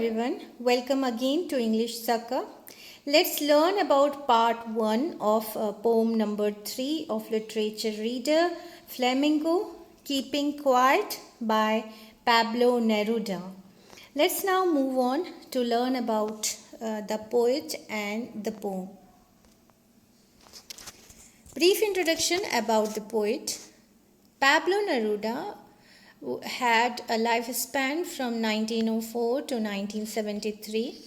everyone, welcome again to English Succour. Let's learn about part 1 of poem number 3 of literature reader Flamingo Keeping Quiet by Pablo Neruda. Let's now move on to learn about the poet and the poem. Brief introduction about the poet. Pablo Neruda had a lifespan from 1904 to 1973.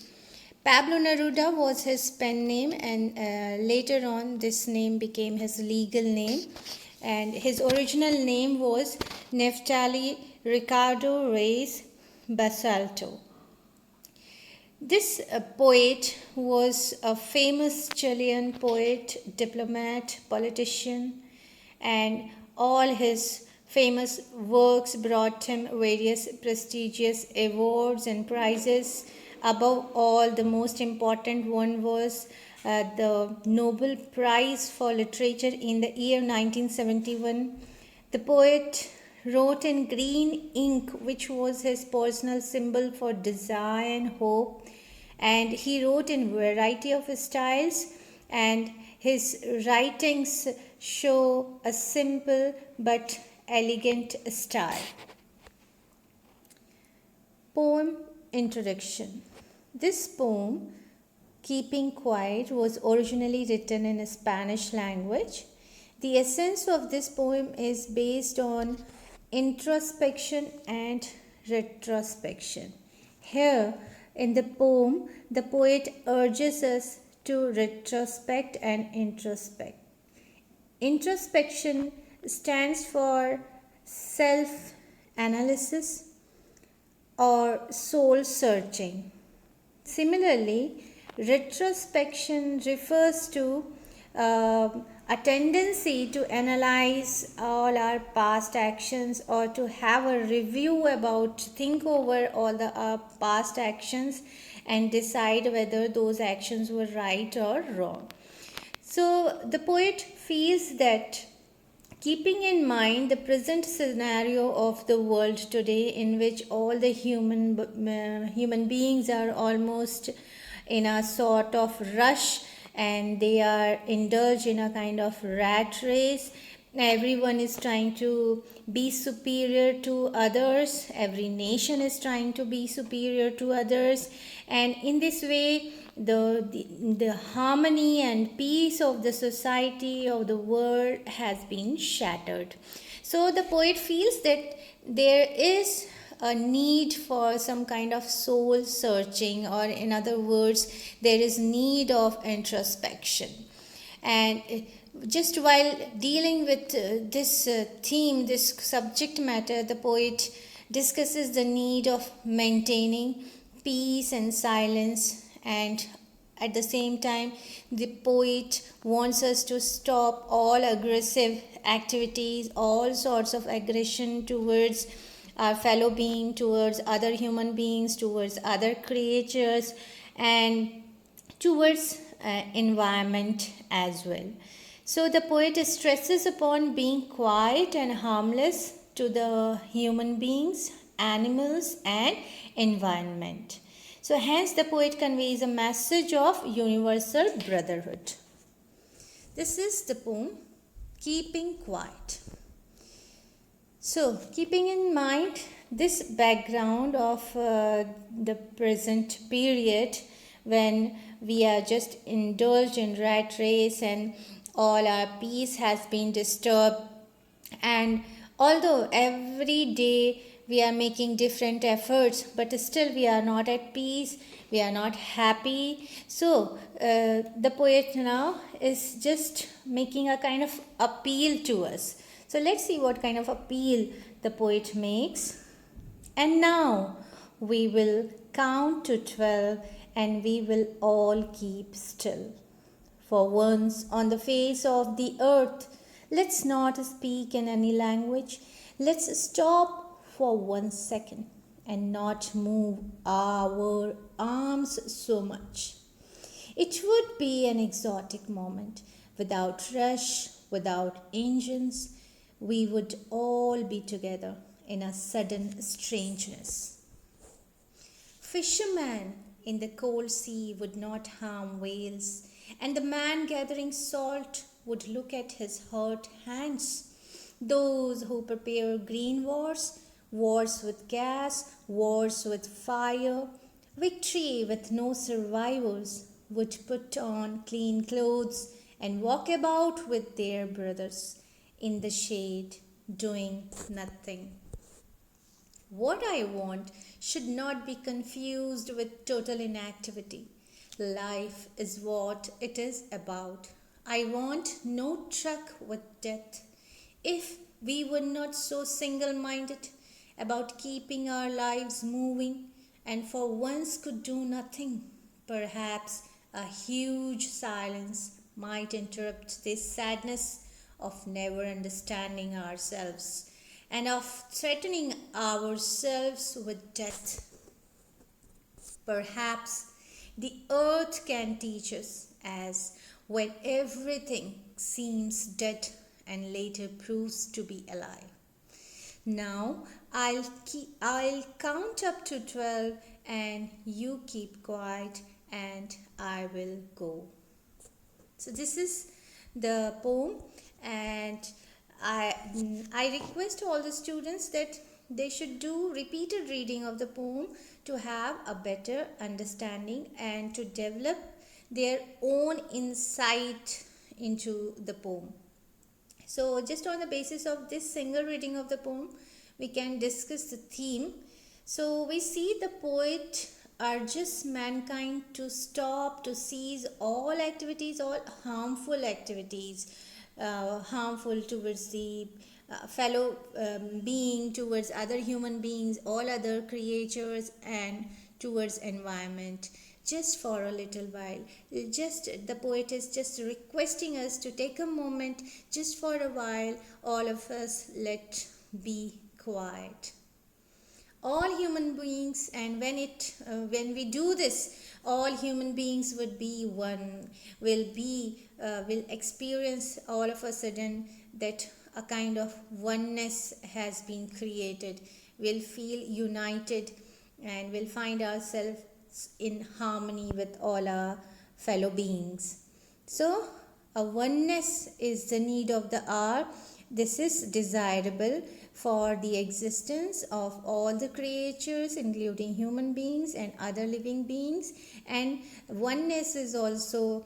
Pablo Neruda was his pen name, and later on this name became his legal name, and his original name was Neftali Ricardo Reyes Basalto. This poet was a famous Chilean poet, diplomat, politician, and all his famous works brought him various prestigious awards and prizes. Above all, the most important one was the Nobel Prize for Literature in the year 1971. The poet wrote in green ink, which was his personal symbol for desire and hope, and he wrote in variety of styles, and his writings show a simple but elegant style. Poem introduction. This poem, Keeping Quiet, was originally written in a Spanish language. The essence of this poem is based on introspection and retrospection. Here in the poem, the poet urges us to retrospect and introspect. Introspection stands for self-analysis or soul-searching. Similarly, retrospection refers to a tendency to analyze all our past actions, or to have a review about, think over all the past actions and decide whether those actions were right or wrong. So the poet feels that keeping in mind the present scenario of the world today, in which all the human beings are almost in a sort of rush, and they are indulged in a kind of rat race. Everyone is trying to be superior to others. Every nation is trying to be superior to others. And in this way, the harmony and peace of the society, of the world, has been shattered. So the poet feels that there is a need for some kind of soul searching, or in other words, there is need of introspection. And just while dealing with this theme, this subject matter, the poet discusses the need of maintaining peace and silence, and at the same time the poet wants us to stop all aggressive activities, all sorts of aggression towards our fellow being, towards other human beings, towards other creatures, and towards environment as well. So the poet stresses upon being quiet and harmless to the human beings, animals, and environment. So hence the poet conveys a message of universal brotherhood. This is the poem, Keeping Quiet. So, keeping in mind this background of the present period, when we are just indulged in rat race and all our peace has been disturbed, and although every day we are making different efforts, but still we are not at peace, we are not happy. So the poet now is just making a kind of appeal to us. So let's see what kind of appeal the poet makes. And now we will count to 12, and we will all keep still. For once on the face of the earth, let's not speak in any language. Let's stop for 1 second and not move our arms so much. It would be an exotic moment, without rush, without engines. We would all be together in a sudden strangeness. fisherman in the cold sea would not harm whales, and the man gathering salt would look at his hurt hands. Those who prepare green wars, wars with gas, wars with fire, victory with no survivors, would put on clean clothes and walk about with their brothers in the shade, doing nothing. What I want should not be confused with total inactivity. Life is what it is about. I want no truck with death. If we were not so single minded about keeping our lives moving and for once could do nothing, perhaps a huge silence might interrupt this sadness of never understanding ourselves and of threatening ourselves with death. Perhaps the earth can teach us as when everything seems dead and later proves to be alive. Now I'll count up to 12 and you keep quiet and I will go. So this is the poem, and I request all the students that they should do repeated reading of the poem to have a better understanding and to develop their own insight into the poem. So just on the basis of this single reading of the poem, we can discuss the theme. So we see the poet urges mankind to stop, to cease all activities, all harmful activities, harmful towards the fellow being, towards other human beings, all other creatures, and towards environment. Just for a little while, just the poet is just requesting us to take a moment, just for a while, all of us let be quiet. All human beings, and when we do this, all human beings would be one, will experience all of a sudden that a kind of oneness has been created. We'll feel united and we'll find ourselves in harmony with all our fellow beings. So a oneness is the need of the hour. This is desirable for the existence of all the creatures, including human beings and other living beings, and oneness is also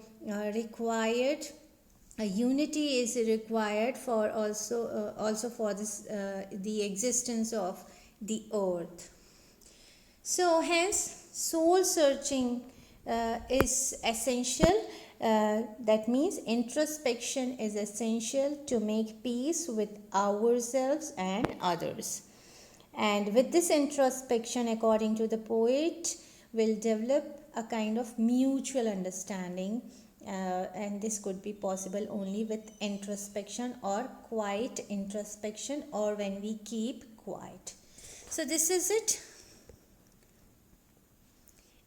required. A unity is required for also for this the existence of the earth. So hence soul searching is essential. That means introspection is essential to make peace with ourselves and others. And with this introspection, according to the poet, will develop a kind of mutual understanding. And this could be possible only with introspection or quiet introspection, or when we keep quiet. So this is it.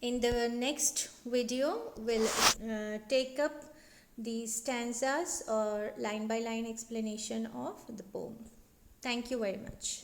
In the next video, we'll take up the stanzas or line by line explanation of the poem. Thank you very much.